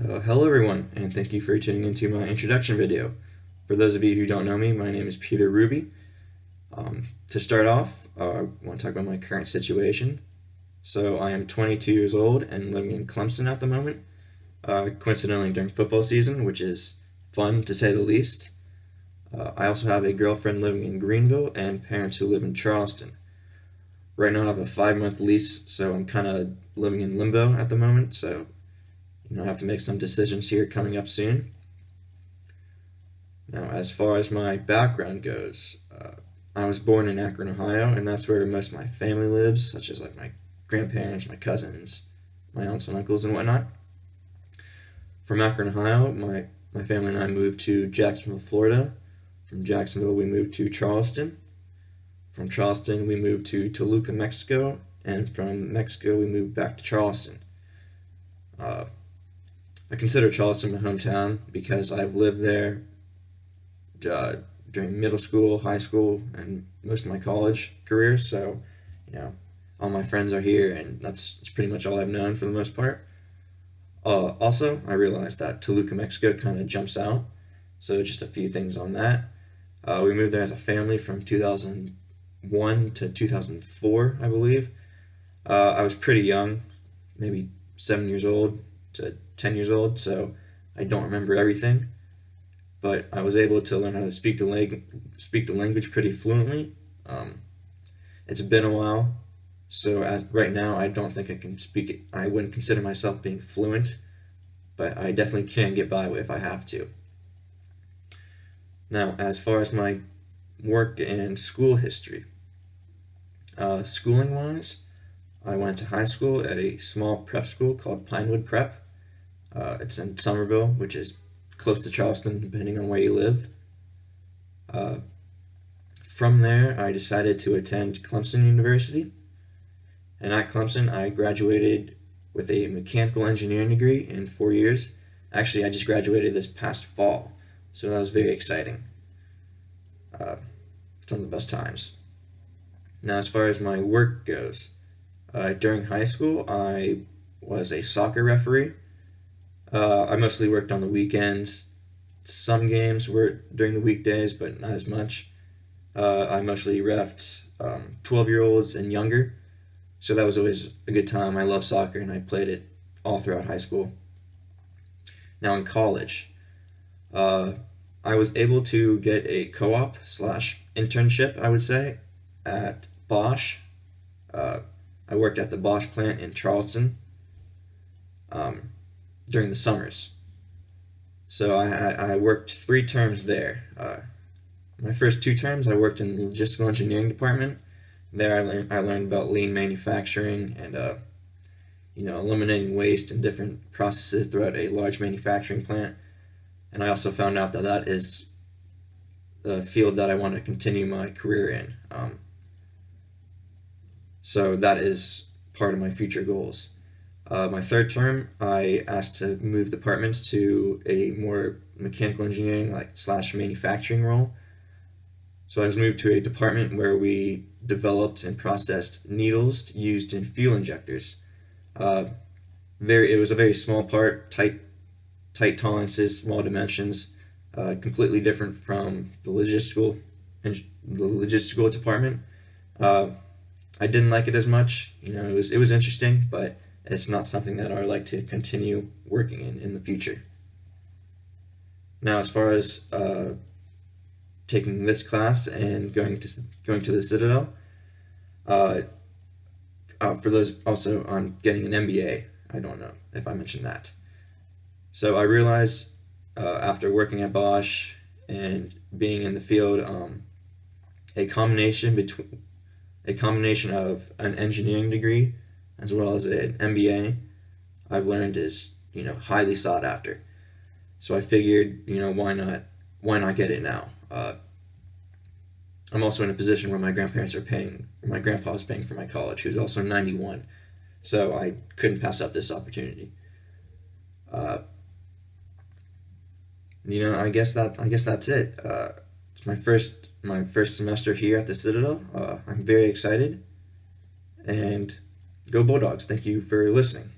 Hello everyone, and thank you for tuning into my introduction video. For those of you who don't know me, my name is Peter Ruby. To start off, I want to talk about my current situation. So I am 22 years old and living in Clemson at the moment, coincidentally during football season, which is fun to say the least. I also have a girlfriend living in Greenville and parents who live in Charleston. Right now I have a 5-month lease, so I'm kind of living in limbo at the moment, so I have to make some decisions here coming up soon. Now, as far as my background goes, I was born in Akron, Ohio, and that's where most of my family lives, such as like my grandparents, my cousins, my aunts and uncles, and whatnot. From Akron, Ohio, my family and I moved to Jacksonville, Florida. From Jacksonville, we moved to Charleston. From Charleston, we moved to Toluca, Mexico, and from Mexico, we moved back to Charleston. I consider Charleston my hometown because I've lived there during middle school, high school, and most of my college career. So, all my friends are here, and that's pretty much all I've known for the most part. Also, I realized that Toluca, Mexico kind of jumps out. So just a few things on that. We moved there as a family from 2001 to 2004, I believe. I was pretty young, maybe 7 years old to 10 years old, so I don't remember everything, but I was able to learn how to speak the language pretty fluently. It's been a while, so as right now I don't think I can speak it. I wouldn't consider myself being fluent, but I definitely can get by if I have to. Now, as far as my work and school history, schooling wise, I went to high school at a small prep school called Pinewood Prep. It's in Somerville, which is close to Charleston, depending on where you live. From there, I decided to attend Clemson University. And at Clemson, I graduated with a mechanical engineering degree in 4 years. Actually, I just graduated this past fall, so that was very exciting. Some of the best times. Now, as far as my work goes, during high school, I was a soccer referee. I mostly worked on the weekends. Some games were during the weekdays, but not as much. I mostly refed 12-year-olds and younger, so that was always a good time. I love soccer, and I played it all throughout high school. Now in college, I was able to get a co-op slash internship, I would say, at Bosch. I worked at the Bosch plant in Charleston during the summers. So I worked 3 terms there. My first 2 terms, I worked in the logistical engineering department. There I learned about lean manufacturing and eliminating waste and different processes throughout a large manufacturing plant. And I also found out that that is the field that I want to continue my career in. So that is part of my future goals. My 3rd term, I asked to move departments to a more mechanical engineering slash manufacturing role. So I was moved to a department where we developed and processed needles used in fuel injectors. It was a very small part, tight tolerances, small dimensions, completely different from the logistical department. I didn't like it as much. It was interesting, but it's not something that I would like to continue working in the future. Now, as far as taking this class and going to the Citadel, for those also, I'm getting an MBA. I don't know if I mentioned that. So I realized after working at Bosch and being in the field, a combination of an engineering degree as well as an MBA, I've learned is highly sought after. So I figured, why not get it now? I'm also in a position where my grandpa is paying for my college, who's also 91. So I couldn't pass up this opportunity. I guess that's it. It's my first semester here at the Citadel. I'm very excited, and go Bulldogs. Thank you for listening.